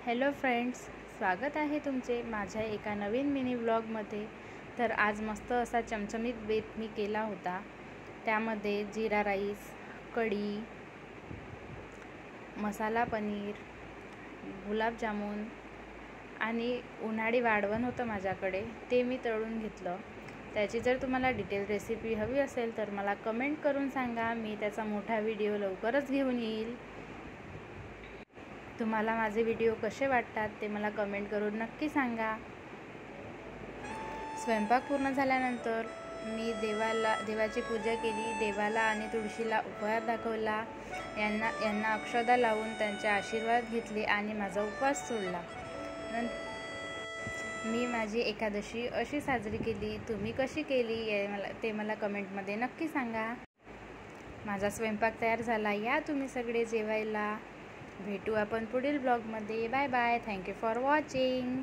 Hello friends, स्वागत आहे तुमचे माझ्या एका नवीन मिनी व्लॉगमध्ये। तर आज मस्त असा चमचमीत बेत मी केला होता। त्यामध्ये जीरा राईस, कढी, मसाला पनीर, गुलाबजामुन आणि उन्हाळी वाढवण होतं माझ्याकडे, ते मी तळून घेतलं। त्याची जर तुम्हाला डिटेल रेसिपी हवी असेल तर मला कमेंट करून सांगा, मी त्याचा मोठा व्हिडिओ लवकरच घेऊन येईल। तुम्हाला माझे व्हिडिओ कसे वाटतात ते मला कमेंट करून नक्की सांगा। स्वयंपाक पूर्ण झाल्यानंतर मी देवाची पूजा केली। देवाला आणि तुळशीला उपहार दाखवला, यांना अक्षदा लावून त्यांचे आशीर्वाद घेतले आणि माझा उपवास सोडला। मी माझी एकादशी अशी साजरी केली। तुम्ही कशी केली ते मला कमेंटमध्ये नक्की सांगा। माझा स्वयंपाक तयार झाला, या तुम्ही सगळे जेवायला। भेटू आपण पुढील ब्लॉगमध्ये। Bye bye, thank you for watching.